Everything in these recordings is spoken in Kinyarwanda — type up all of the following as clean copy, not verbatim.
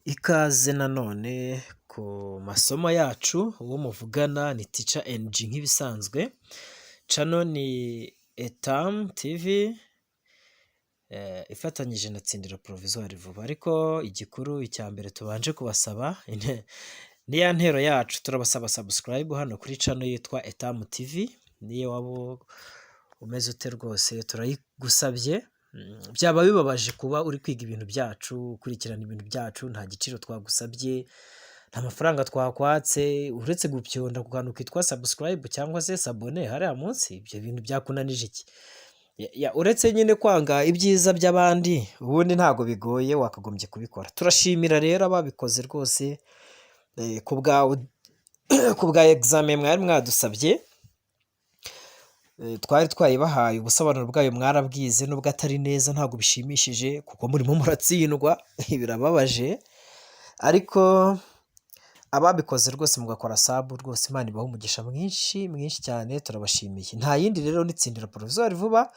Ikaze nanone ku masomo yacu, uwo muvugana ni Teacher NG nk'ibisanzwe, channel ni Etam TV ifatanyije na Tsindira Provisoire vuba, ariko igikuru icya mbere tubanje kubasaba ni ya ntero yacu, turabasaba subscribe hano kuri channel yitwa Etam TV, niyo waba umeze ute rwose turayigusabye. Byaba bibabaje kuba uri kwiga ibintu byacu, ukurikirana ibintu byacu, nta giciro twagusabye, nta mafaranga twakwatse, uretse gupyonda ku kantu kitwa subscribe cyangwa se sabone hariya munsi, ibyo bintu byakunanije iki? Uretse nyine kwanga ibyiza by'abandi, ubundi ntabwo bigoye, wakagombye kubikora. Turashimira rero ababikoze rwose ku bwa examen mwari mwadusabye, twari twayibahaye, ubusobanuro bwayo mwarabwize, nubwo atari neza ntabwo bishimishije kuko murimo muratsindwa, birababaje, ariko ababikoze rwose mugakora sabu, rwose Imana ibaha umugisha mwinshi mwinshi cyane, turabashimiye. Nta yindi rero ni Tsindira Provisoire vuba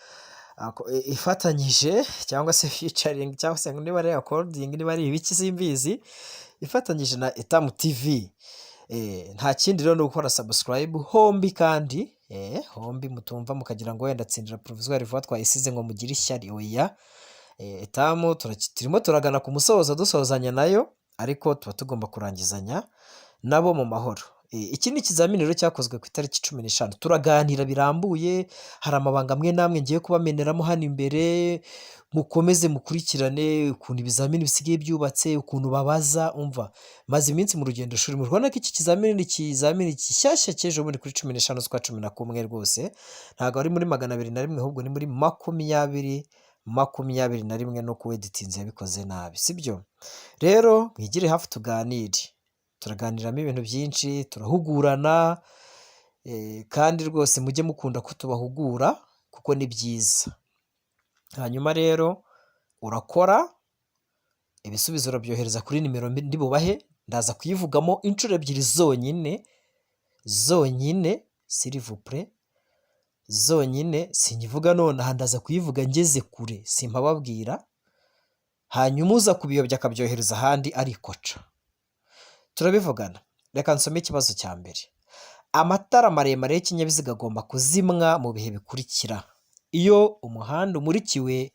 ifatanyije cyangwa se featuring cyangwa se niba ari recording niba ari ibiki simbizi, ifatanyije na Etam TV. Nta kindi rero no gukora subscribe hombi, kandi hombi mutumva mukagira ngo wenda Tsindira Provisoire vuba twayisize ngo mugire ishyari, oya. Etam turimo turagana ku musozo, dusozanya nayo, ariko tuba tugomba kurangizanya nabo mu mahoro. Iki ni ikizamini rero cyakozwe ku itariki 15, turaganira birambuye, hari amabanga amwe namwe ngiye kubameneramo hano imbere, mukomeze mukurikirane ukuntu ibizamini bisigaye byubatse, ukuntu babaza, umva maze iminsi mu rugendo shuri, murabona ko iki kizamini ni ikizamini gishyashya cy'ejo bundi kuri 15 z'ukwa 11 rwose, ntabwo ari muri 201, ahubwo ni muri 2021, no kuweditinze yabikoze nabi, sibyo? Rero mwigire hafi tuganire, turaganiramo ibintu byinshi, turahugurana, kandi rwose mujye mukunda ko tubahugura kuko ni byiza. Hanyuma rero urakora, ibisubizo urabyohereza kuri nimero ndi bubahe, ndaza kuyivugamo inshuro ebyiri zonyine s'il vous plaît, zonyine, sinyivuga nonaha, ndaza kuyivuga ngeze kure, simpababwira, hanyuma uza kubiyobya akabyohereza ahandi arikoca. Turabivugana. Reka nsome ikibazo cya mbere. Amatara maremare y'ikinyabiziga agomba kuzimwa mu bihe bikurikira: iyo umuhanda umurikiwe,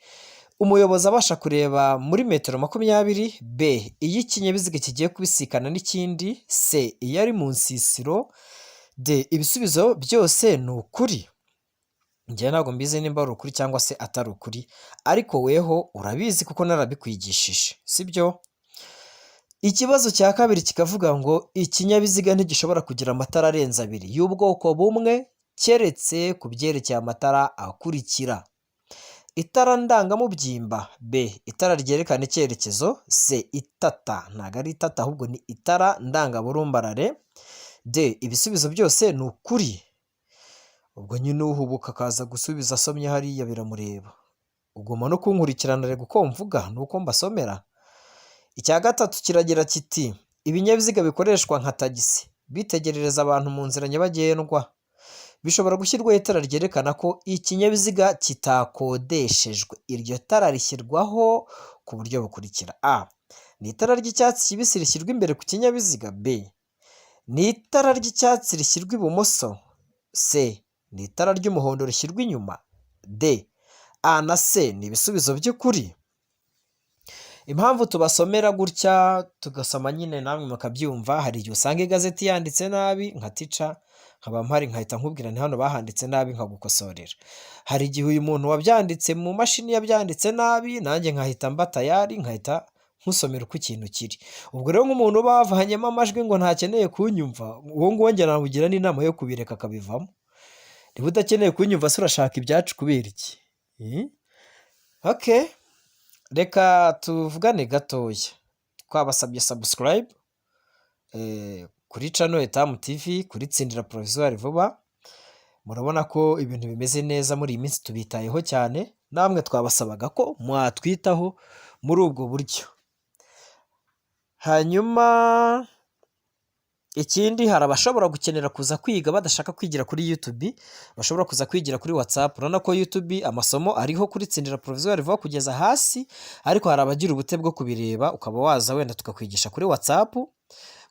umuyobozi abasha kureba muri metero 20, b iyo ikinyabiziga kigiye kubisikana n'ikindi, c iyo ari mu nsisiro, d ibisubizo byose ni ukuri. Njye ntabwo mbizi nimba ari ukuri cyangwa se atari ukuri, ariko weho urabizi kuko narabikwigishije, sibyo? Ikibazo cya kabiri kikavuga ngo ikinyabiziga ntigishobora kugira amatara arenze 2 y'ubwoko bumwe, keretse ku byerekeye amatara akurikira: itara ndangamubyimba, b itara ryerekana icyerekezo, c itata, ntabwo ari itata ahubwo ni itara ndangaburumbarare, d ibisubizo byose ni ukuri. Ubwo nyine uhubuka akaza gusubiza asomye hariya biramureba, ugomba no kunkurikirana rega uko mvuga nuko mbasomera. Icya gatatu kiragira kiti: ibinyabiziga bikoreshwa nka tagisi bitegerereza abantu mu nzira nyabagendwa, bishobora gushyirwaho itara ryerekana ko ikinyabiziga kitakodeshejwe. Iryo tara rishyirwaho ku buryo bukurikira: a ni itara ry'icyatsi kibisi rishyirwa imbere ku kinyabiziga, b ni itara ry'icyatsi rishyirwa ibumoso, c ni itara ry'umuhondo rishyirwa inyuma, d a na c ni ibisubizo by'ukuri. Impamvu tubasomera gutya tugasoma nyine namwe mukabyumva, hari igihe usanga igazeti yanditse nabi nka tica, nkaba mpari nkahita nkubwira ni hano bahanditse nabi nkagukosorera. Hari igihe uyu muntu wabyanditse mu mashini yabyanditse nabi, nanjye nkahita mba tayari nkahita nkusomera uko ikintu kiri. Ubwo rero nk'umuntu uba wavanyemo amajwi ngo ntakeneye kunyumva, uwo nguwo njye namugira n'inama yo kubireka akabivamo. Niba udakeneye kunyumva se urashaka ibyacu kubera iki? Okay. Reka tuvugane gatoya. Twabasabye subscribe kuri channel Etam TV, kuri Tsindira Provisoire vuba. Murabona ko ibintu bimeze neza muri iyi minsi, tubitayeho cyane, namwe twabasabaga ko mwatwitaho muri ubwo buryo. Hanyuma Ikindi hari abashobora gukenera kuza kwiga badashaka kwigira kuri YouTube, bashobora kuza kwigira kuri WhatsApp. Urabona ko YouTube amasomo ariho kuri Tsindira Provisoire riva kugeza hasi, ariko hari abagira ubute bwo kubireba ukaba waza wenda tukakwigisha kuri WhatsApp.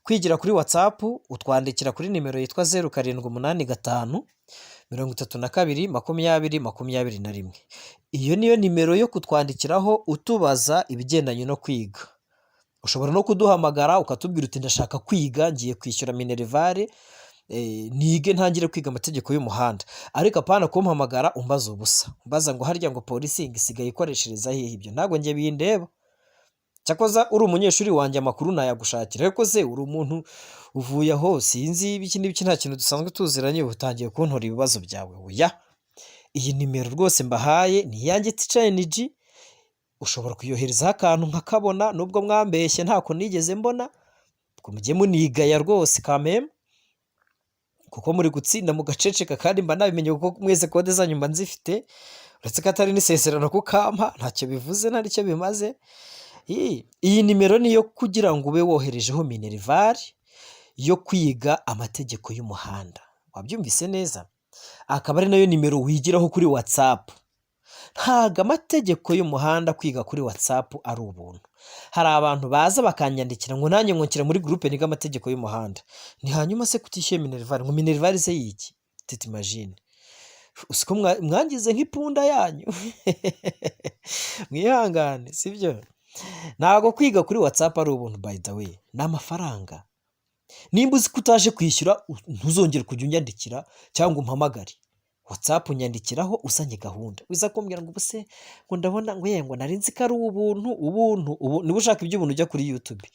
Kwigira kuri WhatsApp utwandikira kuri nimero yitwa 0785 32 20 21. Iyo niyo nimero yo kutwandikiraho utubaza ibigendanye no kwiga. Ushobora no kuduhamagara ukatubwira uti ndashaka kwiga, ngiye kwishyura minerivare, nige ntangire kwiga amategeko y'umuhanda. Ariko apana kumpamagara umbaza ubusa, umbaza ngo harya ngo polisi isigaye ikoreshereza hehe. Ibyo ntabwo njye bindeba. Cyakoza uri umunyeshuri wanjye amakuru nayagushakira, ariko se uri umuntu uvuye aho sinzi ibiki n'ibiki, nta kintu dusanzwe tuziranye utangiye kuntora ibibazo byawe. Oya, iyi nimero rwose mbahaye ni iyanjye Teacher NG. Ushobora kuyoherezaho akantu nkakabona, nubwo mwambeshye ntako nigeze mbona, ngo mujye munigaya rwose kameme, kuko muri gutsinda mu gaceceka kandi mba nabimenye kuko mwese kode zanyu mba nzifite, uretse ko atari n'isezerano ko kampa, ntacyo bivuze nta nicyo bimaze. Iyi nimero niyo kugira ngo ube woherejeho minerivare yo kwiga amategeko y'umuhanda. Wabyumvise neza? Akaba ari nayo nimero wigiraho kuri WhatsApp. Ntago amategeko y'umuhanda kwiga kuri WhatsApp ari ubuntu. Hari abantu baza bakanyandikira ngo nanjye nkokira muri groupe niga amategeko y'umuhanda. Ni hanyuma se kutishyuye minerivare, ngo minerivare se yiki? Tete imagine. Usiko mwangize nk'ipunda yanyu. Mwihangane, sibyo? Ntago kwiga kuri WhatsApp ari ubuntu by the way. Ni amafaranga. Nimba uzi ko utaje kwishyura ntuzongere kujya unyandikira cyangwa umpamagare. WhatsApp unyandikiraho usanye gahunda. Wiza kumbwira ngo ubuse ngo ndabona ngo ngo nari nzi ko ari ubuntu. Niba ushaka iby'ubuntu ujya kuri YouTube.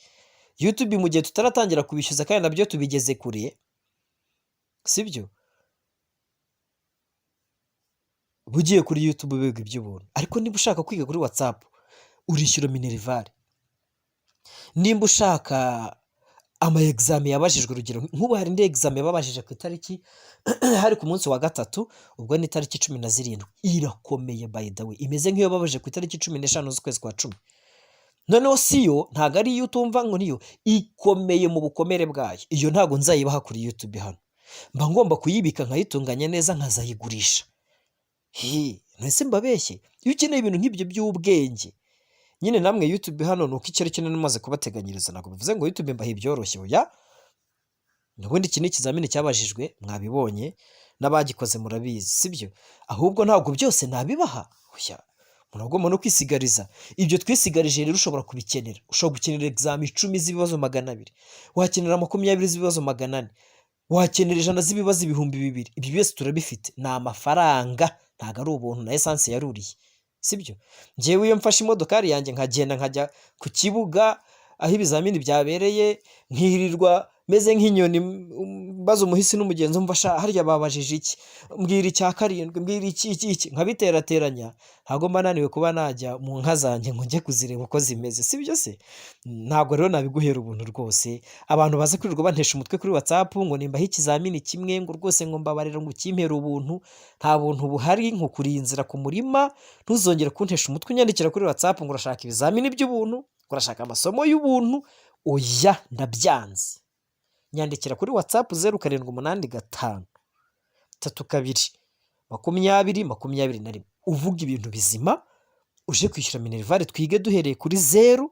YouTube mu gihe tutaratangira kubishyuza kandi nabyo tubigeze kure. Sibyo? Bugiye kuri YouTube biga iby'ubuntu. Ariko niba ushaka kwiga kuri WhatsApp urishyura minerivare. Nimba ushaka ama examen yabajijwe, urugero nk'ubu hari indi examen babajije ku itariki hari ku munsi wa gatatu, ubwo ni itariki 17, irakomeye by the way, imeze nk'iyo babajije ku itariki 15 z'ukwezi kwa 10. Noneho siyo, ntago ari iyo utumva ngo niyo ikomeye mu bukomere bwayo. Iyo ntago nzayibaha kuri YouTube hano, mba ngomba kuyibika nkayitunganya neza nkazayigurisha. Nese mbabeshye, iyo ukeneye ibintu nk'ibyo by'ubwenge nyine namwe YouTube hano nuko icyo kintu namaze kubateganyiriza, ntabwo bivuze ngo YouTube mbahe ibyoroshye. Oya, nubundi iki ni ikizamini cyabajijwe, mwabibonye n'abagikoze murabizi, sibyo? Ahubwo ntabwo byose nabibaha. Oya, muragomba no kwisigariza. Ibyo twisigarije rero ushobora kubikenera. Ushobora gukenera examen 10 z'ibibazo 200, wakenera 20 z'ibibazo 400, wakenera 100 z'ibibazo 2000. Ibi byose turabifite. Ni amafaranga, ntago ari ubuntu na essence yaruriye. Sibyo? Njyewe iyo mfashe imodokari yanjye nkagenda nkajya ku kibuga aho ibizamini byabereye, nkirirwa meze nk'inyoni mbaza umuhisi n'umugenzi umva harya babajije iki, mbwira icya 7, mbwira iki nkabiterateranya. Ntago mba naniwe kuba najya mu nka zanjye ngo njye kuzireba uko zimeze, sibyo se? Ntago rero nabiguhera ubuntu rwose. Abantu baza kwirirwa bantesha umutwe kuri WhatsApp ngo nimba ikizamini kimwe ngo rwose ngo mbabarira ngo ukimpera ubuntu. Nta buntu buhari, nko kuri inzira ku murima. Ntuzongere kuntesha umutwe unyandikira kuri WhatsApp ngo urashaka ibizamini by'ubuntu, ngo urashaka amasomo y'ubuntu. Oya, ndabyanze. Nyandikira kuri WhatsApp 0785 32 20 21. Uvuga ibintu bizima, uje kwishyura minerivare twige duhereye kuri 0.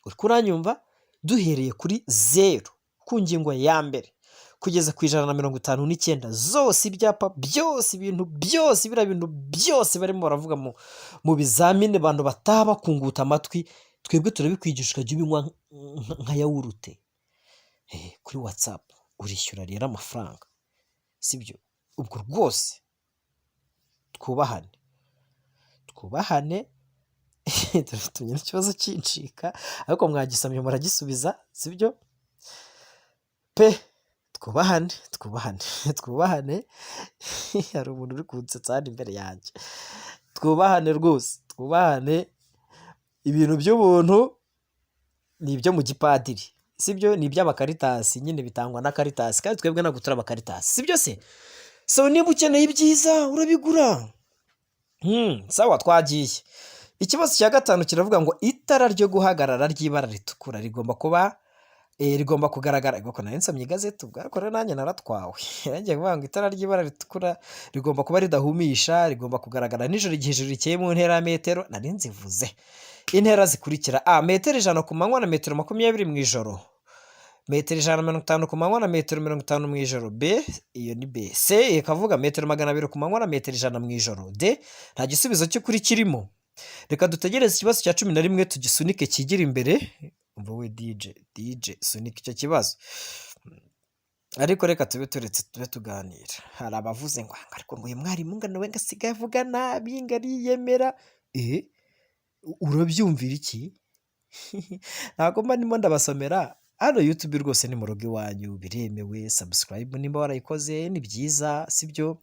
Uri kuranyumva? Duhereye kuri 0 ku ngingo ya mbere kugeza ku 159 zose, ibyapa byose, ibintu byose, bira bintu byose barimo baravuga mu bizamini, abantu bataba kunguta amatwi, twebwe turabikwigisha ukajya ubinywa nka yawurute. Kuri WhatsApp urishyura rero amafaranga, sibyo? Ubwo rwose twubahane. Tunyine ikibazo cy'incika, ariko mwagisamye muragisubiza, sibyo? Twubahane. Hari umuntu uri kunsetsa hano imbere yanjye. Twubahane rwose, twubahane. Ibintu by'ubuntu ni ibyo mu gipadiri, sibyo? Ni iby'abakaritasi, nyine bitangwa na Karitasi, kandi twebwe ntabwo turi abakaritasi, sibyo se? So niba ukeneye ibyiza urabigura. Sawa, twagiye. Ikibazo cya 5 kiravuga ngo itara ryo guhagarara ry'ibara ritukura rigomba kuba rigomba kugaragara kuko nari nsomye igazeti ubwo ariko rero nanjye naratwawe yagiye kuvuga ngo itara ry'ibara ritukura rigomba kuba ridahumisha, rigomba kugaragara nijoro igihe ijuru rikeye mu ntera ya metero, nari nzivuze intera zikurikira: a metero 100 ku manywa na metero 20 mu ijoro, metero 150 ku manywa na metero 50 mu ijoro. b iyo ni b. c ikavuga metero 200 ku manywa na metero 100 mu ijoro. d nta gisubizo cy'ukuri kirimo. Reka dutegereze ikibazo cya 11 tugisunike kigira imbere. Umva we DJ sunika icyo kibazo. Ariko reka tube tuganira. Hari abavuze ngo ariko ngo uyu mwarimu ngano we ngasigaye avuga nabi ngariyemera. Urabyumvira iki? Ntabwo mba ndimo ndabasomera. Hano YouTube rwose ni mu rugo iwanyu, biremewe. Subscribe nimba warayikoze ni byiza, sibyo?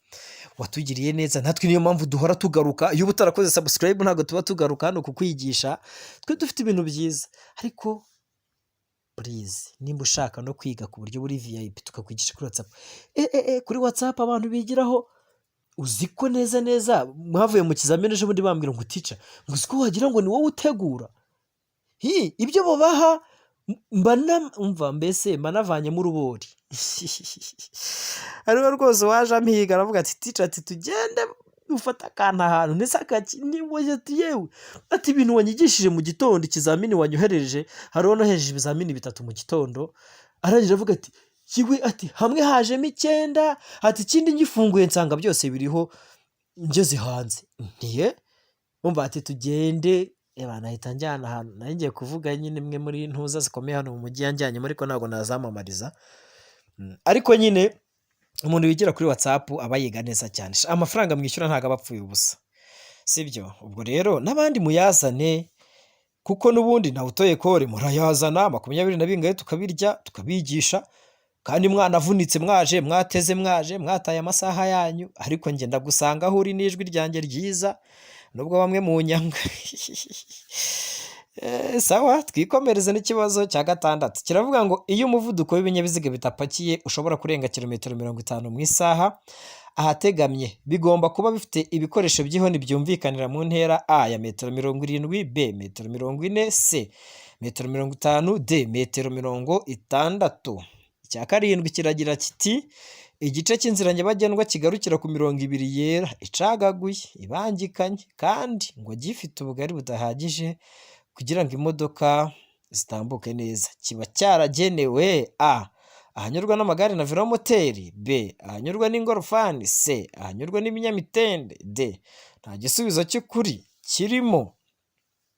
Watugiriye neza, natwe niyo mpamvu duhora tugaruka. Iyo utarakoze subscribe ntabwo tuba tugaruka hano kukwigisha. Twe dufite ibintu byiza, ariko please nimba ushaka no kwiga ku buryo buri VIP tukakwigisha kuri WhatsApp. Kuri WhatsApp abantu bigiraho, uziko neza mwavuye mu kizamini ejo bundi bambwira ngo teacher ngo uziko wagira ngo ni wowe utegura. Ibyo babaha mbese manavanyemo urubori. Ariwe rwose waje amhiga aravuga ati teacher ati tugende ufata akantu ahantu ndetse akakiniboye yewe ati ibintu wanyigishije mu gitondo ikizamini wanyohereje, hariho nohereje ibizamini 3 mu gitondo. Arangije avuga ati kiwe ati hamwe hajemo 9 ati ikindi ngifunguye nsanga byose biriho ngeze hanze. Ntiye umva ati tugende nahita njyana ahantu ngiye kuvuga nyine imwe muri ntuza zikomeye hano mu mujyi yanjyanyemo, ariko ntabwo nazamamariza. Ariko nyine umuntu wigira kuri WhatsApp aba yiga neza cyane. Amafaranga mwishyura ntabwo aba apfuye ubusa, sibyo? Ubwo rero n'abandi muyazane kuko n'ubundi nawe utoye kore murayazana 20 na bingahe tukabirya tukabigisha, kandi mwana avunitse mwaje mwateze mwaje mwataye amasaha yanyu, ariko njye ndagusanga aho uri n'ijwi ryanjye ryiza nubwo bamwe mu nyanga. Sawa, twikomereze n'ikibazo cya 6 kiravuga ngo iyo umuvuduko w'ibinyabiziga bitapakiye ushobora kurenga kilometero 50 mu isaha, ahategamye bigomba kuba bifite ibikoresho by'ihoni byumvikanira mu ntera a ya metero 70, b metero 40, c metero 50, d metero 60. Icya 7 kiragira kiti igice cy'inzira nyabagendwa kigarukira ku 200 yera icagaguye ibangikanye kandi ngo gifite ubugari budahagije kugira ngo imodoka zitambuke neza, kiba cyaragenewe a ahanyurwa n'amagare na velomoteri, b ahanyurwa n'ingorofani, c ahanyurwa n'ibinyamitende, d nta gisubizo cy'ukuri kirimo.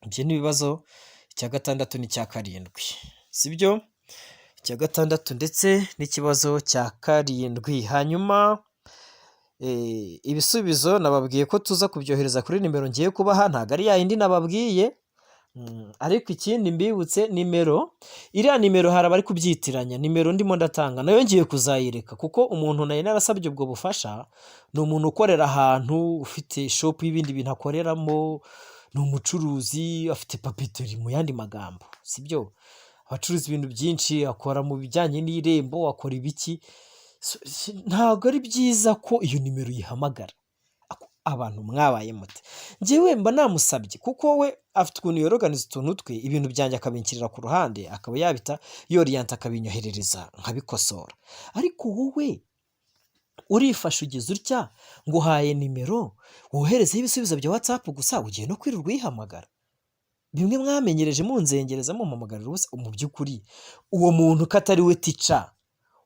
Ibyo ni ibibazo icya 6 n'icya 7, sibyo? Icya 6 ndetse n'ikibazo cya 7. Hanyuma ibisubizo nababwiye ko tuza kubyohereza kuri nimero ngiye kubaha, ntago ari yindi nababwiye. Ariko ikindi mbibutse nimero, iriya nimero hari abari kubyitiranya, nimero ndimo ndatanga nayo ngiye kuzayireka kuko umuntu nayo narasabye ubwo bufasha ni umuntu ukorera ahantu ufite shop y'ibindi bintu akoreramo, ni umucuruzi afite papeteri mu yandi magambo, sibyo? Abacuruza ibintu byinshi, akora mu bijyanye n'irembo, akora ibiki. Ntabwo ari byiza ko iyo nimero yihamagara. Abantu mwabaye mute? Njyewe mba namusabye kuko we afite ukuntu yoroganiza utuntu twe, ibintu byanjye akabinkirira ku ruhande, akaba yabita yoriyanta akabinyoherereza nkabikosora. Ariko wowe urifasha ugeze utya ngo uhaye nimero woherezeho ibisubizo bya WhatsApp gusa, ugiye no kwirirwa uyihamagara. Bimwe mwamenyereje munzengereza mumpamagarira ubusa. Mu by'ukuri uwo muntu katari we teacher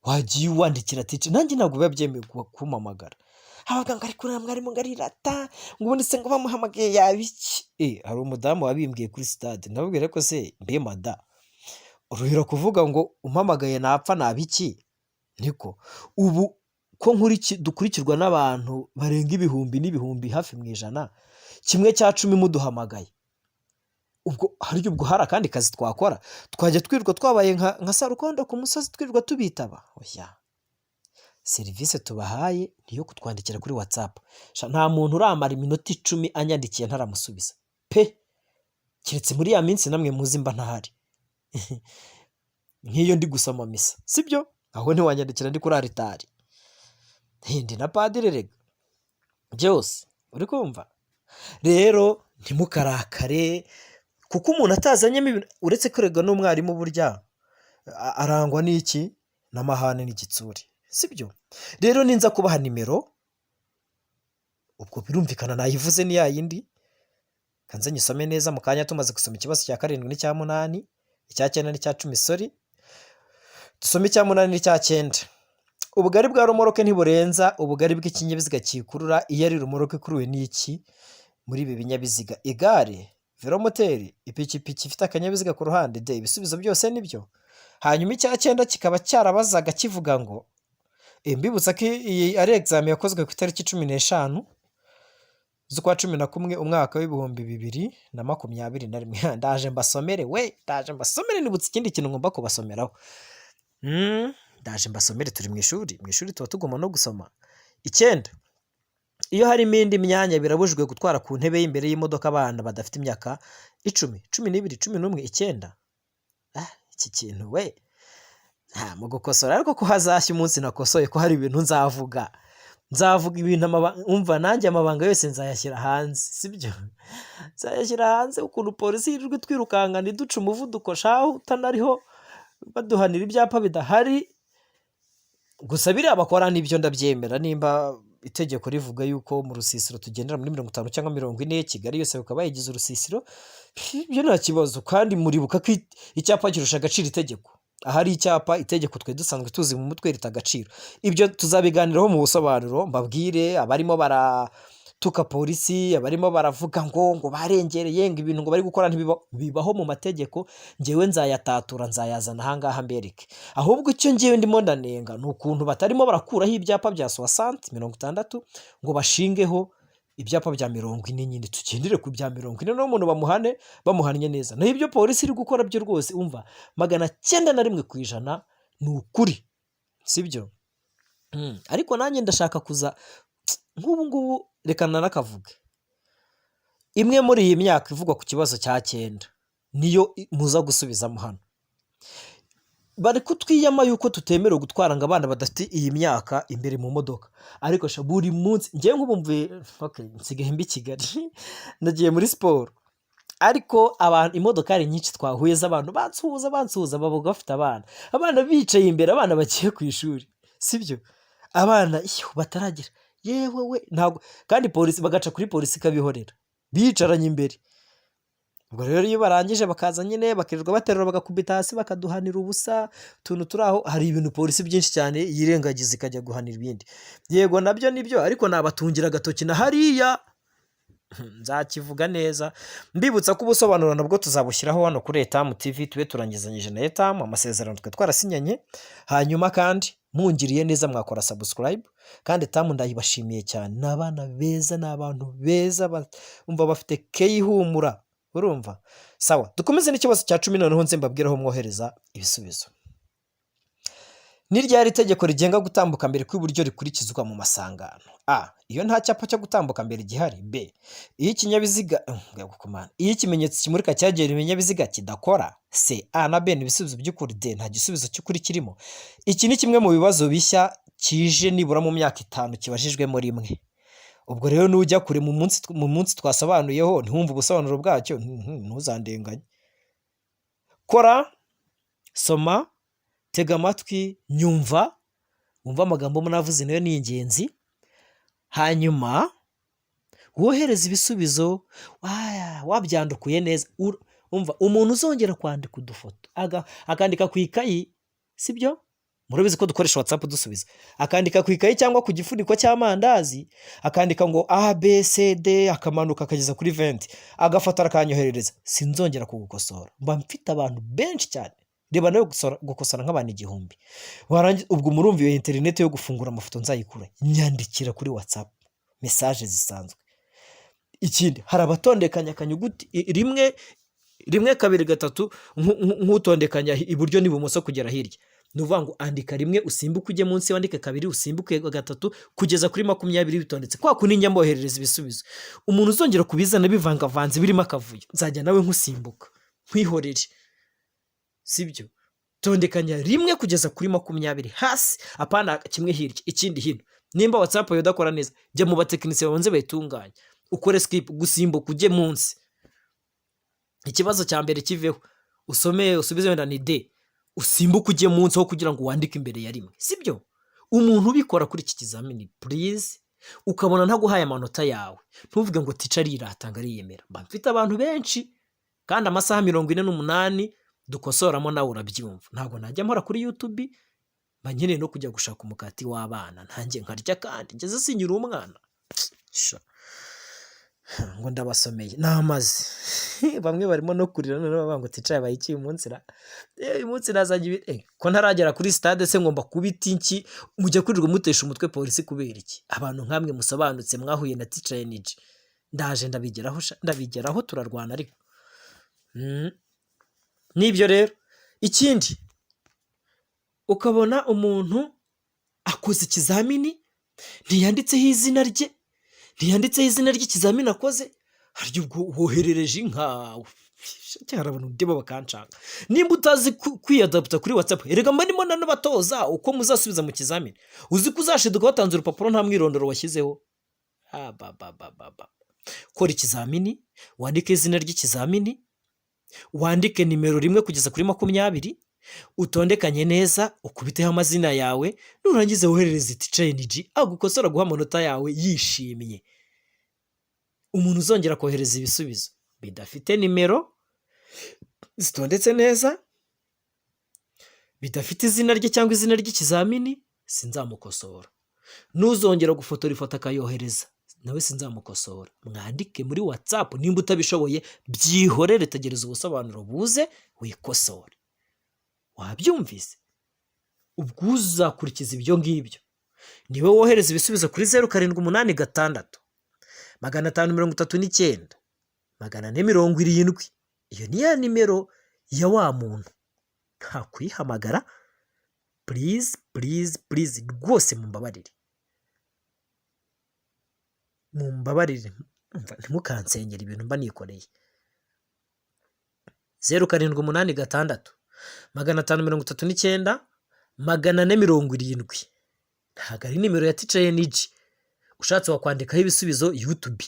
wagiye wandikira teacher, nanjye ntabwo biba byemewe kumpamagara. Abaganga ariko mwarimu ngarirata ngo ubundi se ngo bamuhamagaye yabiki. Hari umudamu wabimbwiye kuri stade, ndababwira ko se mbe mada uruhira kuvuga ngo umpamagaye napfa nabiki. Niko ubu ko dukurikirwa n'abantu barenga ibihumbi n'ibihumbi hafi mu ijana, 1/10 muduhamagaye. Ubwo hari akandi kazi twakora, twajya twirwa twabaye nka sarukondo ku musozi twirwa tubitaba. Oya, serivisi tubahaye niyo kutwandikira kuri WhatsApp. Nta muntu uramara iminota 10 anyandikiye ntaramusubiza pe, kiretse muri ya minsi namwe muzi mba ntahari. Nk'iyo ndi gusoma misa, sibyo? Aho ntiwanyandikira ndi kuri aritari, ndi na padiri rega byose, uri kumva? Rero ntimukarakare kuko umuntu atazanyemo ibintu, uretse kurega n'umwarimu burya arangwa n'iki n'amahane n'igitsure, sibyo? Rero ninza kubaha nimero ubwo birumvikana nayivuze ni yayindi, kanze nyisome neza mu kanya tumaze gusoma ikibazo cya 7 n'icya 8, icya 9 n'icya 10, sorry dusome icya 8 n'icya 9. Ubugari bwa romoroke ntiburenza ubugari bw'ikinyabiziga kikurura iyo ari romoroke ikuruwe n'iki muri ibi binyabiziga: igare, velomoteri, ipikipiki ifite akanyabiziga ku ruhande. De, ibisubizo byose nibyo. Hanyuma icya 9 kikaba cyarabazaga kivuga ngo mbibutsa ko iyi ari examen yakozwe ku itariki 15 z'ukwa 11 umwaka w'ibihumbi 2021. Ndaje mbasomere nibutse ikindi kintu ngomba kubasomeraho. Ndaje mbasomere, turi mu ishuri tuba tugomba no gusoma. 9, iyo harimo indi myanya birabujijwe gutwara ku ntebe y'imbere y'imodoka abana badafite imyaka 10, 12, 11, 9. Iki kintu we nta mu gukosora, ariko ko hazashya umunsi nakosoye ko hari ibintu nzavuga ibintu umva nanjye amabanga yose nzayashyira hanze, sibyo? Nzayashyira hanze ukuntu polisi yirirwa twirukanka ntiduce umuvuduko shaho utanariho baduhanira ibyapa bidahari. Gusa biriya bakora nibyo ndabyemera, nimba itegeko rivuga yuko mu rusisiro tugendera muri 50 cyangwa 40, Kigali yose bakaba bayigize urusisiro, ibyo nta kibazo. Kandi muribuka ko icyapa kirusha agaciro itegeko. Ahari icyapa itegeko twe dusanzwe tuzi mu mutwe rita agaciro. Ibyo tuzabiganiraho mu busobanuro, mbabwire abarimo baratuka polisi, abarimo baravuga ngo barengereye, ngo ibintu ngo bari gukora ntibibaho mu mategeko. Ngewe nzayatatura, nzayazana ahangaha mbereke. Ahubwo icyo ngewe ndimo ndanenga ni ukuntu batarimo barakuraho ibyapa bya 60, 60 ngo bashingeho ibyapa bya 40 nyine, tugendere ku bya 40 n'umuntu bamuhannye neza. Naho ibyo polisi iri gukora byo rwose umva 91% ni ukuri, sibyo? Ariko nanjye ndashaka kuza nk'ubu ngubu, reka nakavuge. Imwe muri iyi myaka ivugwa ku kibazo cya 9 niyo muza gusubizamo hano. Bari kutwiyama yuko tutemerewe gutwara ngo abana badafite iyi myaka imbere mu modoka. Ariko buri munsi ngiye nk'ubumvuye nsigaye mbi Kigali nagiye muri siporo, ariko abantu imodokari nyinshi twahuye z'abantu bansuhuza bavuga bafite abana bicaye imbere, abana bagiye ku ishuri, sibyo? Abana bataragira yewe we ntabwo, kandi polisi bagaca kuri polisi ikabihorera bicaranye imbere. Ubwo rero iyo barangije bakaza nyine bakirirwa baterura bagakubita hasi bakaduhanira ubusa tuntu turaho. Hari ibintu polisi byinshi cyane yirengagiza ikajya guhanira ibindi. Yego nabyo nibyo, ariko nabatungira agatoki na hariya nzakivuga neza. Mbibutsa ko ubusobanuro nabwo tuzabushyiraho hano kuri Etamu TV, tube turangizanyije na Etamu amasezerano twe twarasinyanye. Hanyuma kandi mungiriye neza mwakora subscribe, kandi Etamu ndayibashimiye cyane. N'abana beza, n'abantu beza umva bafite keyihumura, urumva? Sawa, dukomeze n'ikibazo cya 10 noneho nze mbabwiraho mwohereza ibisubizo. Ni ryari itegeko rigenga gutambuka mbere kw'iburyo rikurikizwa mu masangano? A, iyo nta cyapa cyo gutambuka mbere gihari. B, iyo ikinyabiziga iyo ikimenyetso kimurika cyagera ibinyabiziga kidakora. C, A na B ni ibisubizo by'ukuri. D, nta gisubizo cy'ukuri kirimo. Iki ni kimwe mu bibazo bishya kije nibura mu myaka 5 kibajijwemo rimwe. Ubwo rero nujya kure mu munsi twasobanuyeho ntiwumva ubusobanuro bwacyo, ntuzandenganye. Kora, soma, tega amatwi, nyumva, wumva amagambo munavuze nayo ni ingenzi. Hanyuma wohereza ibisubizo wabyandukuye neza. Umva umuntu uzongera kwandika udufoto akandika ku ikayi, sibyo? Murabizi ko dukoresha WhatsApp dusubiza. Akandika ku ikayi cyangwa ku gifuniko cy'amandazi, akandika ngo A B C D, akamanuka akageza kuri 20, agafata akanyoherereza. Sinzongera kugukosora. Mba mfite abantu benshi cyane. Reba nayo gukosora nk'abantu 1000. Warangiza ubwo murumva iyo internet yo gufungura amafoto nzayikura. Nyandikira kuri WhatsApp message zisanzwe. Ikindi hari abatondekanya kanyuguti rimwe 2 3 nk'utondekanya iburyo n'ibumoso kugera hirya. Nuvuga ngo andika rimwe usimbuke ujye munsi, wandike 2 usimbuke 3 kugeza kuri 20 bitondetse. Kwa kuninjya mboherereza ibisubizo. Umuntu uzongera kubizana bivangavanze birimo akavuyo, nzajya nawe nkusimbuka kwihorere, sibyo? Tondekanya rimwe kugeza kuri 20 hasi, apana kimwe hirya ikindi hino. Nimba WhatsApp yodakora neza, jya mu batekinisiye banze bayitunganya, ukore skip gusimbuka ujye munsi. Ikibazo cya mbere kiveho usome usubize wenda ni D. usimbuke ujye munsi aho kugira ngo wandike imbere ya rimwe, sibyo? Umuntu ubikora kuri iki kizamini please, ukabona ntaguhaye amanota yawe, ntuvuge ngo tica arirata ngo ariyemera. Mba mfite abantu benshi kandi amasaha 48 dukosoramo, nawe urabyumva. Ntabwo najya mpora kuri YouTube, mba nkeneye no kujya gushaka umukati w'abana ntanjye nkarya, kandi ngeze sinyira umwana ngo ndabasomeye namaze. Bamwe barimo no kurira none bavuga ngo tica yabaye iki uyu munsi ra, uyu munsi nazanye ko ntaragera kuri stade se ngomba kubita iki, mujya kurirwa mutesha umutwe polisi kubera iki? Abantu nkamwe musobanutse mwahuye na tica energy, ndaje ndabigeraho turarwana ariko nibyo rero. Ikindi ukabona umuntu akoze ikizamini ntiyanditseho izina rye, ntiyanditseho izina ry'ikizamini akoze, harya ubwo woherereje inka cyara abantu ndeba bakancanga. Nimba utazi kwiyadapta kuri WhatsApp, erega mba ndimo n'abatoza uko muzasubiza mu kizamini, uzi ko uzashiduka watanze urupapuro nta mwirondoro washyizeho. Kora ikizamini, wandike izina ry'ikizamini, wandike nimero 1 kugeza kuri 20, utondekanye neza, ukubiteho amazina yawe, nurangiza woherereze tica energy agukosora guha amanota yawe yishimye. Umuntu uzongera kohereza ibisubizo bidafite nimero zitondetse neza, bidafite izina rye cyangwa izina ry'ikizamini, sinzamukosora. Nuzongera gufotora ifoto akayohereza, nawe sinzamukosora. Mwandike muri WhatsApp, nimba utabishoboye byihorere, tegereza ubusobanuro buze wikosore. Wabyumvise? Ubwo uzakurikiza ibyo ngibyo niwe wohereza ibisubizo kuri 0786 539 470. Iyo ni ya nimero ya wa muntu, nta kuyihamagara. Please please please, rwose mumbabarire, ntimukansenyere ibintu mba nikoreye. 0786 539 470 ntabwo ari nimero ya tica energy. Ushatse wakwandikaho ibisubizo YouTube,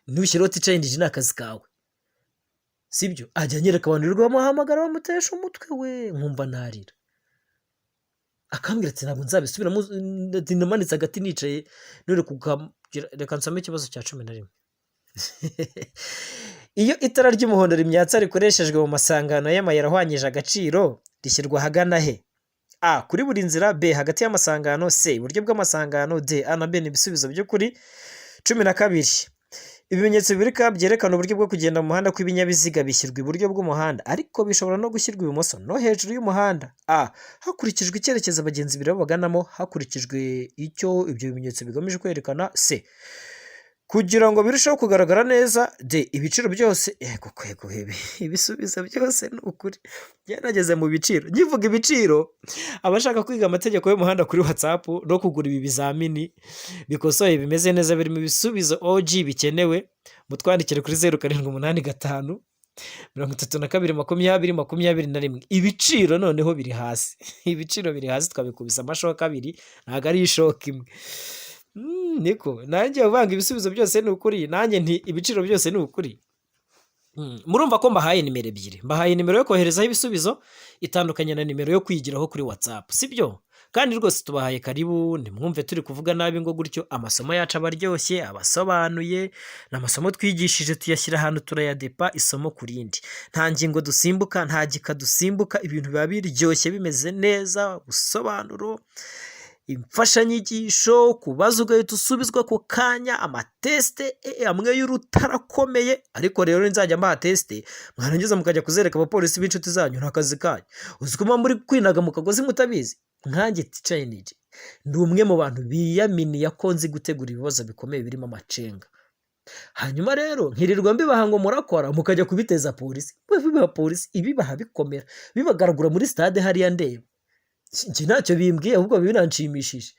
nushyiraho tica energy ni akazi kawe, sibyo? Ajya anyereka abantu birirwa bamuhamagara bamutesha umutwe, we nkumva narira, akambwira ati ntabwo nzabisubiramo, namanitse agati nicaye none kugira. Reka nsome ikibazo cya 11. Iyo itara ry'umuhondo rimyatsa rikoreshejwe mu masangano y'amayero ahwanyije agaciro, rishyirwa hagana he? A, kuri buri nzira. B, hagati y'amasangano. C, iburyo bw'amasangano. D, A na B ni ibisubizo byo kuri 12. Ibimenyetso bibirika byerekana uburyo bwo kugenda mu muhanda kw'ibinyabiziga bishyirwa iburyo bw'umuhanda, ariko bishobora no gushyirwa ibumoso no hejuru y'umuhanda. A, hakurikijwe icyerekezo abagenzi bireba baganamo hakurikijwe icyo ibyo bimenyetso bigamije kwerekana. C, kugira ngo birusheho kugaragara neza. D, ibiciro byose. Kwego ibisubizo byose ni ukuri. Byanageze mu biciro. Nyivuga ibiciro, abashaka kwiga amategeko y'umuhanda kuri WhatsApp no kugura ibi bizamini bikosoye bimeze neza birimo ibisubizo OG bikenewe, mutwandikire kuri 0785 32 Ibiciro noneho biri hasi. Ibiciro biri hasi, twabikubisa amashoka abiri, ntago ari ishoka imwe. Niko nanjye uvanga ibisubizo byose ni ukuri, nanjye nti ibiciro byose ni ukuri. Murumva ko mbahaye nimero 2. Mbahaye nimero yo koherezaho ibisubizo itandukanye na nimero yo kwigiraho kuri WhatsApp, sibyo? Kandi rwose tubahaye karibu, ntimwumve turi kuvuga nabi ngo gutyo. Amasomo yacu abaryoshye, abasobanuye, n'amasomo twigishije tuyashyira ahantu turayadepa isomo ku rindi. Nta ngingo dusimbuka, nta gika dusimbuka, ibintu biba biryoshye bimeze neza. Ubusobanuro, imfashanyigisho, kubaza ugahita usubizwa ku kanya, amateste amwe y'urutarakomeye. Ariko rero nzajya mbaha teste, mwarangiza mukajya kuzereka abapolisi b'inshuti zanyu, nta kazi kanyu. Uzi ko muri kwinaga mu kagozi mutabizi. Nkanjye tica energy ndi umwe mu bantu biyaminiye ko nzi gutegura ibibazo bikomeye birimo amacenga. Hanyuma rero nkirirwa mbibaha ngo murakora, mukajya kubiteza polisi. Bibaha polisi, ibibaha bikomera, bibagaragura muri stade hariya ndeba. Njye ntacyo bimbwiye, ahubwo binanshimishije.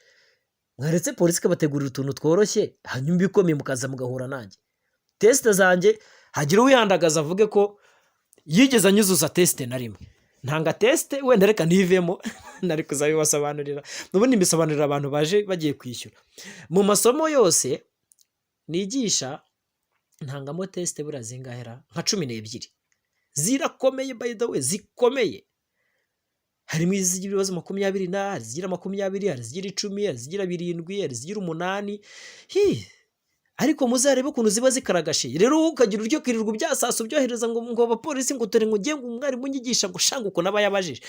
Mwaretse polisi kabategurira utuntu tworoshye, hanyuma ibikomeye mukaza mugahura nanjye. Teste zanjye hagira uwihandagaza avuge ko yigeze anyuzuza teste na rimwe. Ntanga teste wenda reka ntivemo, nari kuzabibasobanurira. Nubundi mbisobanurira abantu baje bagiye kwishyura. Mu masomo yose nigisha ntangamo teste bura zingahera nka 12. Zirakomeye by the way, zikomeye. harimo izigira ibibazo 20, hari izigira 20, hari izigira 10, hari izigira 7, hari izigira 8. Ariko muzarebe ukuntu ziba zikaragashe. Rero ukagira uryo kwirirwa byasasa ubyohereza ngo abapolisi ngo tore ngo ngiye ngo umwarimu nyigisha ngo shanga uko naba yabajije.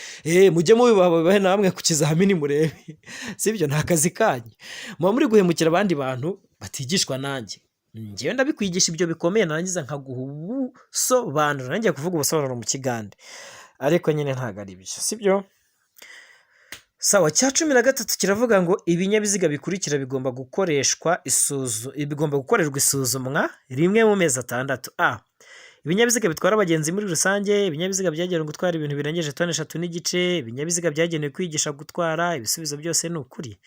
Mujye mubibabahe namwe ku kizamini murebe. Sibyo nta kazi kanyu. Muba muri guhemukira abandi bantu batigishwa nanjye. Ngiye ndabikwigisha ibyo bikomeye narangiza nkaguha ubusobanuro. Nangiye kuvuga ubusobanuro mu kigande. Ariko nyine ntago ari byo. Sibyo? Sawa, cya 13 kiravuga ngo ibinyabiziga bikurikira bigomba gukorerwa isuzumwa rimwe mu mezi 6. Ibinyabiziga bitwara abagenzi muri rusange, ibinyabiziga byagenewe gutwara ibintu birengeje toni 3 n'igice, ibinyabiziga byagenewe kwigisha gutwara, ibisubizo byose ni ukuri.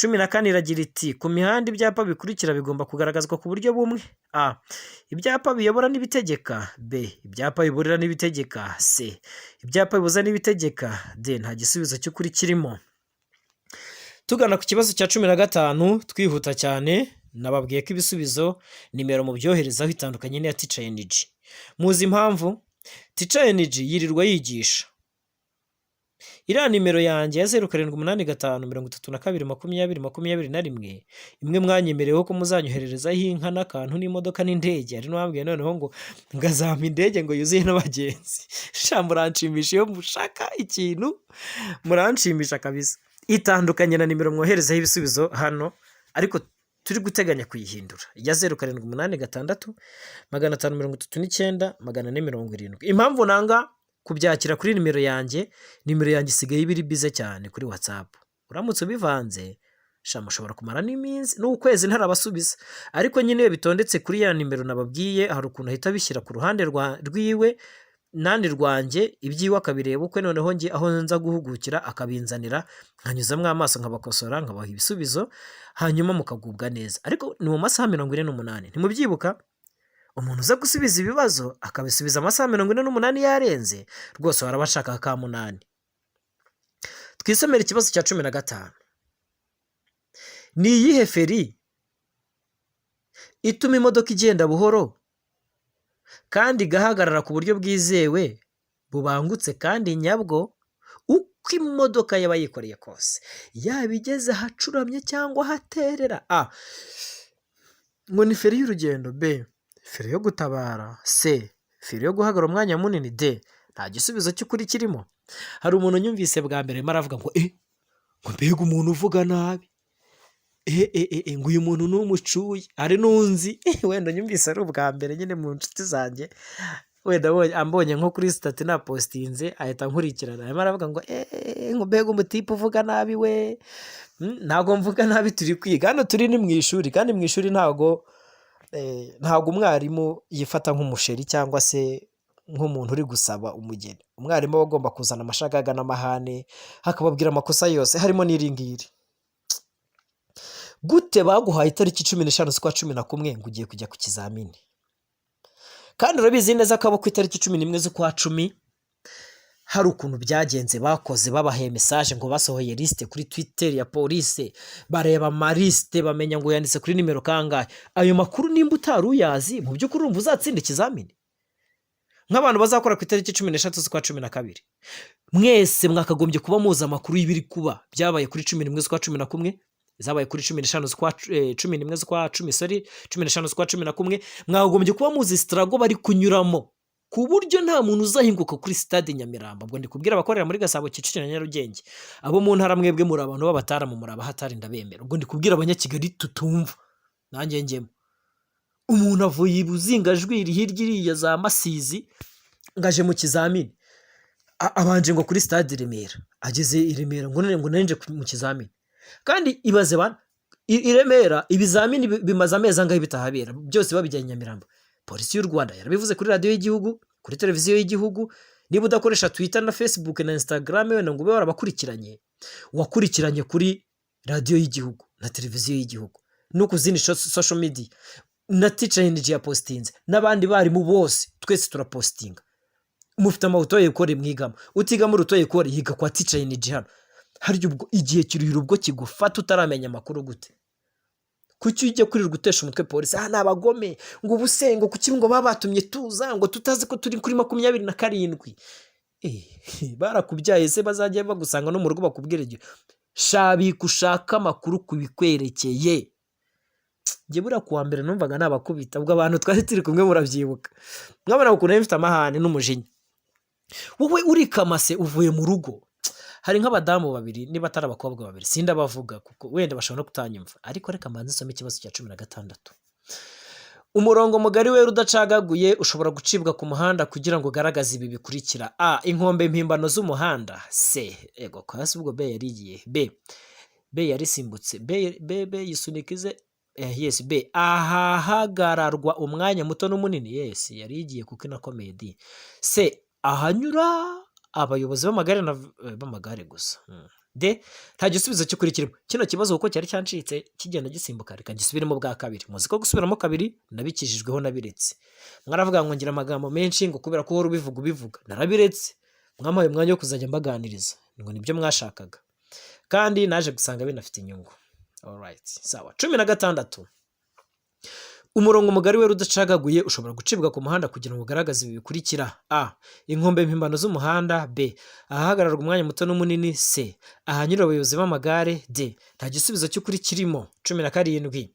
14 iragira iti ku mihanda ibyapa bikurikira bigomba kugaragazwa ku buryo bumwe. Ibyapa biyobora n'ibitegeka. B. Ibyapa biburira n'ibitegeka. C. Ibyapa bibuza n'ibitegeka. D. Nta gisubizo cy'ukuri kirimo. Tugana ku kibazo cya 15 twihuta cyane. Nababwiye ko ibisubizo nimero mu byoherezaho itandukanye n'iya Teacher Energy. Muzi impamvu? Teacher Energy yirirwa yigisha. Iriya nimero yanjye ya 0785322021 imwe mwanyemereweho ko muzanyohererezaho inka n'akantu n'imodoka n'indege. Ari n'ababwiye noneho ngo ngazampa indege ngo yuzuye n'abagenzi. Muranshimisha iyo mushaka ikintu muranshimisha kabisa. Itandukanye na nimero mwoherezaho ibisubizo hano, ariko turi guteganya kuyihindura ya 0786539470. Impamvu nanga kubyakira kuri nimero yanjye isigaye ibiri bize cyane kuri WhatsApp. Uramutse ubivanze mushobora kumara n'iminsi n'ukwezi ntarabasubiza. Ariko nyine iyo bitondetse kuri ya nimero nababwiye, hari ukuntu ahita bishyira ku ruhande rwiwe nandi rwanjye, ibyiwe akabireba ukwe, noneho nge aho nza guhugukira akabinzanira, nkanyuzamo amaso nkabakosora nkabaha ibisubizo, hanyuma mukagubwa neza. Ariko ni mu masaha 48. Ntimubyibuka? Umuntu uza gusubiza ibibazo akabisubiza amasaha 48 yarenze, rwose warabashaka ka 8. Twisomera ikibazo cya 15. Ni iyihe feri ituma imodoka igenda buhoro kandi igahagarara ku buryo bwizewe bubangutse kandi nyabwo uko imodoka yaba yikoreye kose, yaba igeze ahacuramye cyangwa haterera? Ngo ni feri y'urugendo. B. Feri yo gutabara. C. Feri yo guhagarara umwanya munini. D. Nta gisubizo cy'ukuri kirimo. Hari umuntu nyumvise bwa mbere maravuga ngo ngo mbega umuntu uvuga nabi. Ngo uyu muntu n'umucuye. Ari nunzi. Wenda nyumvise ari ubwa mbere nyine mu nshuti zanjye. Wenda ambonye nko kuri stati na postinze ahita nkurikirana. Arimo aravuga ngo ngo mbega umutipe uvuga nabi we. Ntago mvuga nabi, turi kwiga. Hano turi ni mu ishuri, kandi mu ishuri ntago umwarimu yifata nk'umusheri cyangwa se nk'umuntu uri gusaba umugeni. Umwarimu aba agomba kuzana amashagaga n'amahane, hakababwira amakosa yose, harimo n'iringiri. Gute baguhaye itariki 15 z'ukwa 11 ngo ugiye kujya ku kizamini? Kandi urabizi neza ko abo ku itariki 11 z'ukwa 10 hari ukuntu byagenze, bakoze babahaye message ngo basohoye liste kuri Twitter ya police, bareba amaliste bamenya ngo yanditse kuri nimero kangahe. Ayo makuru nimba utaruyazi, mu by'ukuri urumva uzatsinda ikizamini? Nk'abantu bazakora ku itariki 13 z'ukwa 12, mwese mwakagombye kuba muza amakuru y'ibiri kuba byabaye kuri 11 z'ukwa 11, zabaye kuri 15 z'ukwa 11 z'ukwa 10, sorry 15 z'ukwa 11. Mwakagombye kuba muzi struggle bari kunyuramo, ku buryo nta muntu uzahinguka kuri stade Nyamirambo. Ubwo ndi kubwira abakorera muri Gasabo, Kicukiro na Nyarugenge. Abo mu ntara mwebwe muri abantu b'abataramu, muri abahatari ndabemera. Ubwo ndi kubwira abanyakigali tutumva, nanjye ngemo. Umuntu avuye ibuzingajwiri hirya iriya za Masizi ngaje mu kizamini, abanje ngo kuri stade Remera, ageze i Remera ngo nanjye mu kizamini. Kandi ibaze bana i Remera ibizamini bimaze amezi angahe bitahabera, byose babijyanye Nyamirambo. Polisi y'u Rwanda yarabivuze kuri radio y'igihugu, kuri televiziyo y'igihugu. Niba udakoresha Twitter na Facebook na Instagram, wenda ngo ube warabakurikiranye, wakurikiranye kuri radio y'igihugu na televiziyo y'igihugu no kuzindi social media. Na Teacher Energy ya postinze, n'abandi bari mu bose twese turapostinga. Mufite amauto yekore mwigamo, utigamo urutoye kore yiga kwa Teacher Energy hano. Hari ubwo igihe kiruhira ubwo kigufata utaramenya amakuru gute? Kuki ujye kuri gutesha umutwe polisi? Nabagome ngo ubusengo kuki ngo babatumye tuza ngo tutazi ko turi kuri 27. barakubyaye se bazajya bagusanga no mu rugo bakubwira igihe shabika ushaka amakuru ku bikwerekeye. Njye buriya kuwa mbere numvaga nabakubita, ubwo abantu twari turi kumwe murabyibuka, mwabona ukuntu nari mfite amahane n'umujinya. Wowe urikamase uvuye mu rugo, hari nk'abadamu babiri niba atari abakobwa babiri sindabavuga kuko wenda bashobora no kutanyumva, ariko reka mbanze nsome ikibazo cya 16. Umurongo mugari wera udacagaguye ushobora gucibwa ku muhanda kugira ngo ugaragaze ibi bikurikira: a. Inkombe mpimbano z'umuhanda. c. Ego kwasi ubwo b yarigiye. b yarisimbutse. b yisunikize. Yes. b. Ahahagararwa umwanya muto n'umunini. Yes yarigiye kuko inakomeye. d. c. Ahanyura abayobozi b'amagare gusa. D. Nta gisubizo cy'ukuri kirimo. Kino kibazo uko cyari cyancitse kigenda gisimbuka, reka gisubiremo bwa kabiri. Muzi ko gusubiramo kabiri nabikijijweho nabiretse. Mwaravuga ngo ngira amagambo menshi ngo kubera ko uhora ubivuga, narabiretse. Mwampaye umwanya wo kuzajya mbaganiriza, ngo nibyo mwashakaga, kandi naje gusanga binafite inyungu. Alright, sawa. 16. Umurongo mugari wera udacagaguye ushobora gucibwa ku muhanda kugira ngo ugaragaze ibi bikurikira: a. Inkombe mpimbano z'umuhanda. b. Ahahagararwa umwanya muto n'umunini. c. Ahanyura abayobozi b'amagare. d. Nta gisubizo cy'ukuri kirimo. 17.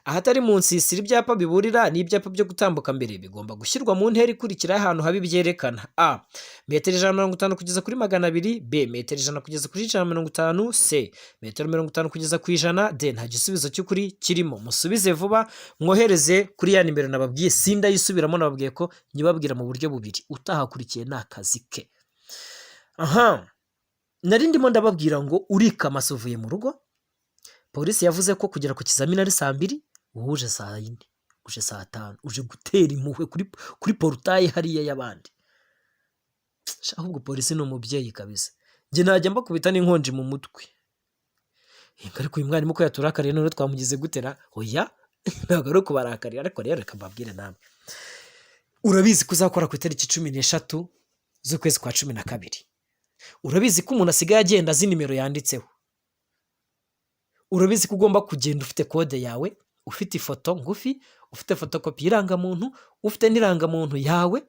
Ahatari mu nsisiro ibyapa biburira n'ibyapa byo gutambuka mbere bigomba gushyirwa mu ntera ikurikira y'ahantu habi byerekana: a. Metero 150 kugeza kuri 200. b. Metero 100 kugeza kuri 150. c. Metero 50 kugeza ku 100. d. Nta gisubizo cy'ukuri kirimo. Musubize vuba mwohereze kuri ya nimero nababwiye, sindayisubiramo, nababwiye ko nyibabwira mu buryo bubiri, utahakurikiye ni akazi ke. Nari ndimo ndababwira ngo urikamase uvuye mu rugo, polisi yavuze ko kugera ku kizamini ari saa 2, wowe uje saa 4, uje saa 5, uje gutera impuhwe kuri porutaye hariya y'abandi. Ahubwo polisi ni umubyeyi kabisa. Njye najya mbakubita n'inkonji mu mutwe. Ariko uyu mwarimu ko yaturakariye none twamugize gutera? Oya, ntabwo ari ukubarakarira, ariko rero reka mbabwire namwe. Urabizi ko uzakora ku itariki 13 z'ukwezi kwa 12. Urabizi ko umuntu asigaye agenda azi nimero yanditseho. Urabizi ko ugomba kugenda ufite kode yawe, ufite ifoto ngufi, ufite fotokopi y'irangamuntu, ufite n'irangamuntu yawe,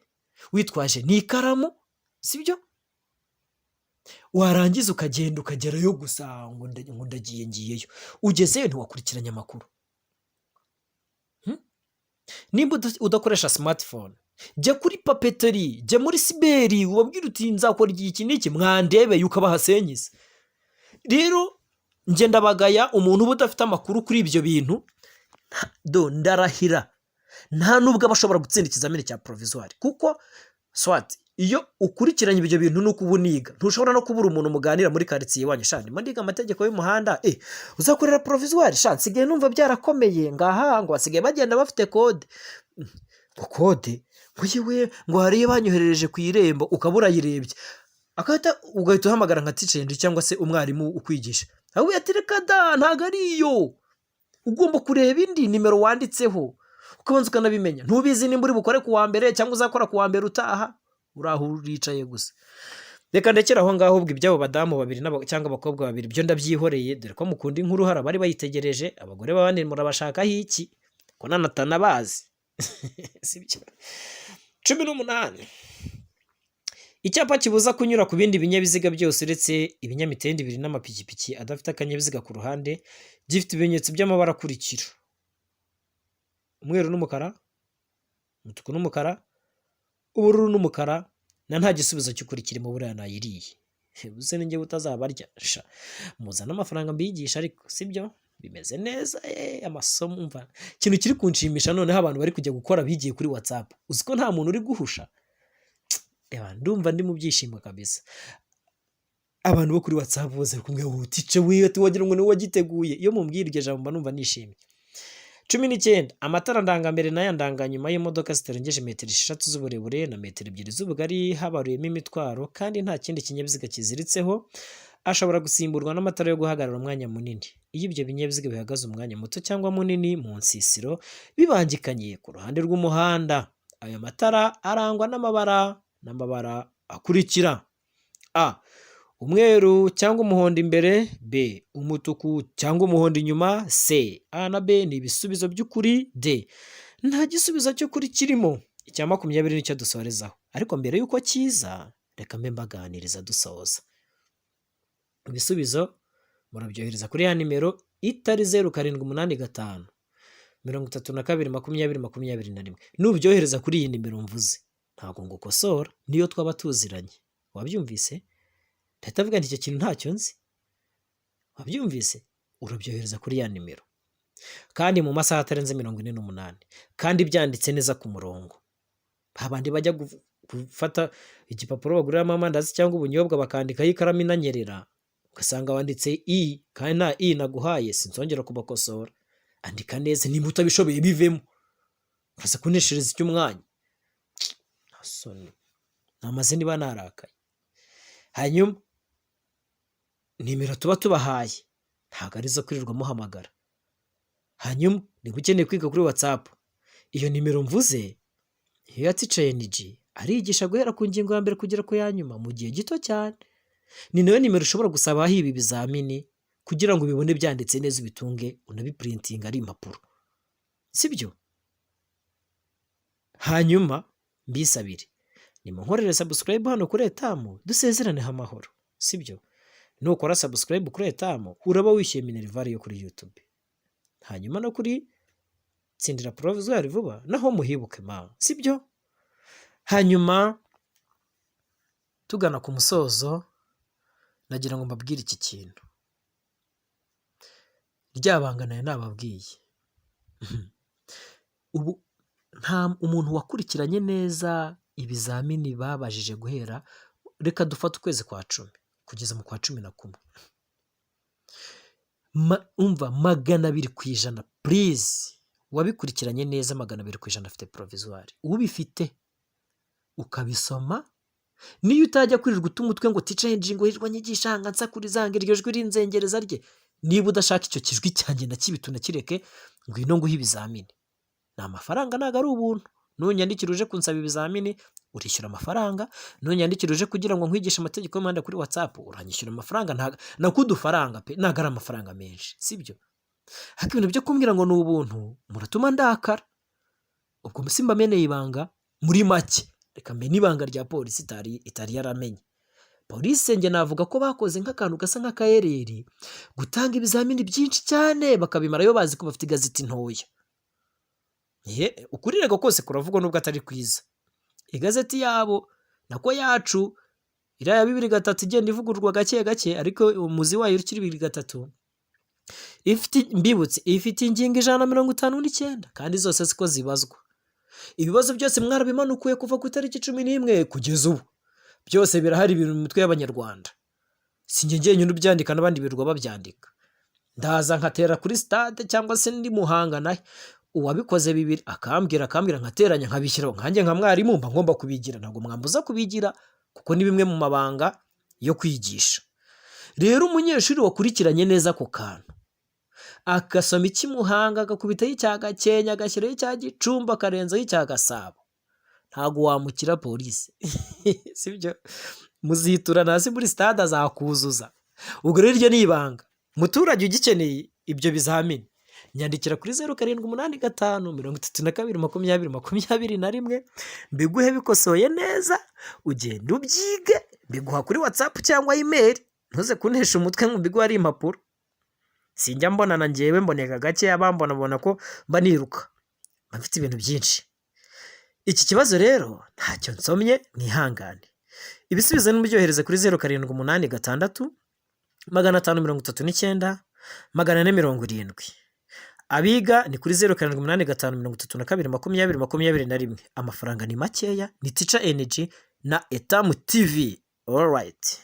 witwaje n'ikaramu, sibyo? Warangiza ukagenda ukagerayo gusa ngo ngiyeyo. Ugezeyo ntiwakurikiranya amakuru. Nimba udakoresha smartphone, jya kuri papeteri, jya muri siberi, ubabwira uti nzakora iki n'iki, mwandebeye ukabahasenyiza. Rero njye ndabagaya umuntu uba udafite amakuru kuri ibyo bintu, ndarahira nta nubwo aba ashobora gutsinda ikizamini cya provisoire, kuko swati iyo ukurikiranye ibyo bintu nuko uba uniga, ntushobora no kubura umuntu muganira muri quartier wanyu, shandi mandiga amategeko y'umuhanda, uzakorera provisoire, shandi sigaye numva byarakomeye ngaha ngo basigaye bagenda bafite kode. Kode ngo yewe ngo hariye banyoherereje ku irembo, ukabura yirebye ugahita uhamagara nka teacher cyangwa se umwarimu ukwigisha, aho yatereka da ntago ariyo, ugomba kureba indi nimero wanditseho ukabanza ukanabimenya. Ntubizi nimba uri bukore ku wa mbere cyangwa uzakora ku wa mbere utaha, uraho uricaye gusa. Reka ndekera aho ngaho, ubwo ibyabo badamu babiri cyangwa abakobwa babiri byo ndabyihoreye, dore ko mukunda inkuru hari abari bayitegereje. Abagore babandi murabashakaho iki ko nanatanabazi? Sibyo. 18. Icyapa kibuza kunyura ku bindi binyabiziga byose uretse ibinyamitende 2 n'amapikipiki adafite akanyabiziga ku ruhande, gifite ibimenyetso by'amabara akurikira: umweru n'umukara, umutuku n'umukara, ubururu n'umukara, na nta gisubizo cy'ukuri kirimo. Buriya nayiriye buze ninjye utazabarya, muzana amafaranga mbiyigisha, ariko sibyo bimeze neza. Amasomo umva ikintu kiri kunshimisha, noneho abantu bari kujya gukora bigiye kuri WhatsApp, uzi ko nta muntu uri guhusha. Ndumva ndi mu byishimo kabisa. Abantu bo kuri WhatsApp bose kumwe utice wiwe wagira ngo ni wagiteguye, iyo mumbwira iryo jambo numva nishimye. 19. Amatara ndangambere n'aya ndanganyuma y'imodoka zitarengeje metero 6 z'uburebure na metero 2 z'ubugari habaruyemo imitwaro kandi nta kindi kinyabiziga kiziritseho, ashobora gusimburwa n'amatara yo guhagarara umwanya munini. Iyo ibyo binyabiziga bihagaze umwanya muto cyangwa munini mu nsisiro bibangikanye ku ruhande rw'umuhanda, ayo matara arangwa n'amabara akurikira: a. Umweru cyangwa umuhondo imbere, b. Umutuku cyangwa umuhondo inyuma, c. A na b ni ibisubizo by'ukuri, d. Nta gisubizo cy'ukuri kirimo. Icya 20 nicyo dusorezaho, ariko mbere y'uko kiza reka mbe mbaganiriza dusoza. Ibisubizo murabyohereza kuri ya nimero itari 0785 32 20 nubyohereza kuri iyi nimero mvuze ntabwo ngukosora, niyo twaba tuziranye. Wabyumvise? Ndatavuga nti icyo kintu ntacyo nzi. Wabyumvise? Urabyohereza kuri ya nimero kandi mu masaha atarenze 48 kandi byanditse neza ku murongo. Babandi bajya gufata igipapuro baguriramo amandazi cyangwa ubunyobwa bakandikaho ikaramu inanyerera ugasanga wanditse i kandi nta i naguhaye, sinzongera kubakosora. Andika neza, nimba utabishoboye bivemo, uraza kuneshereza icy'umwanya. Asoni namaze niba narakaye. Hanyuma nimero tuba tubahaye ntabwo arizo kwirirwa muhamagara. Hanyuma niba ukeneye kwiga kuri WhatsApp, iyo nimero mvuze iyo yaticaye NG arigisha guhera ku ngingo ya mbere kugera ku ya nyuma mu gihe gito cyane. Ni nayo nimero ushobora gusabaho ibi bizamini kugira ngo ubibone byanditse neza, ubitunge, unabiprintinga ari impapuro, sibyo? Hanyuma mbisabire nimunkorere subscribe hano kuri Etamu dusezeraneho amahoro, sibyo? Nukora subscribe kuri Etamu uraba wishyuye minerivare yo kuri YouTube. Hanyuma no kuri tsindira Provisoire vuba naho muhibuke ma, sibyo? Hanyuma tugana ku musozo nagira ngo mbabwire iki kintu. Ryabanganaye nababwiye. Ubu nta umuntu wakurikiranye neza ibizamini babajije guhera, reka dufate ukwezi kwa 10 kugeza mu kwa 11. Umva 200% please wabikurikiranye neza 200% afite Provisoire. Ubifite ukabisoma, niyo utajya kwirirwa utumutwe ngo tice ngo hirwa nyigisha hanga nsakuriza iryo jwi rinzengereza rye. Niba udashaka icyo kijwi cyanjye nakibituna kireke ngwino nguhe ibizamini. Ni amafaranga ntago ari ubuntu. Nunyandikira uje kunsaba ibizamini urishyura amafaranga, nunyandikira uje kugira ngo nkwigishe amategeko y'umuhanda kuri WhatsApp uranyishyura amafaranga, nakudufaranga pe ntago ari amafaranga menshi, sibyo? Haka ibintu byo kumbwira ngo ni ubuntu muratuma ndakara. Ubwo musimba meneye ibanga muri make. Reka mbe nibanga rya polisi itari yaramenye. Polisi nge navuga ko bakoze nk'akantu gasa nk'akayereri gutanga ibizamini byinshi cyane bakabimarayo bazi ko bafite igazeti ntoya. Ukuri rego kose kuravugwa nubwo atari kwiza. Igazeti yabo nako yacu iraya 2-3 igenda ivugururwa gake gake, ariko umuzi wayo ukiri 2-3 ifite ingingo 159 kandi zose siko zibazwa. Ibibazo byose mwarabimanukuye kuva ku itariki 11 kugeza ubu. Byose birahari ibintu mu mitwe y'Abanyarwanda. Sinjye ngenyine ubyandika n'abandi birwa babyandika. Ndaza nkatera kuri stade cyangwa se ndi Muhanga nahe uwabikoze bibiri akambwira nkateranya nkabishyiraho nkanjye nka mwarimu mba ngomba kubigira, ntabwo mwambuza kubigira kuko ni bimwe mu mabanga yo kwigisha. Rero umunyeshuri wakurikiranye neza ako kantu akasoma ikimuhanga agakubitaho icya Gakenya agashyiraho icya Gicumbi akarenzaho icya Gasabo, ntago wamukira polisi sibyo? Muzitura nasi muri stade azakuzuza. Ubwo rero iryo ni ibanga. Muturage ugikeneye ibyo bizamini nyandikira kuri 0785 32 20 mbiguhe bikosoye neza, ugenda ubyige, mbiguha kuri WhatsApp cyangwa email, ntuze kuntesha umutwe ngo mbiguhe ari impapuro. Sinjya mbona na ngewe mboneka gake abambona ko mba niruka, bafite ibintu byinshi. Iki kibazo rero ntacyo nsomye mwihangane. Ibisubizo n'ubyohereza kuri 0786 539 470. Abiga ni kuri 0785 amafaranga ni makeya, ni Teacher Energy na Etamu TV. All right.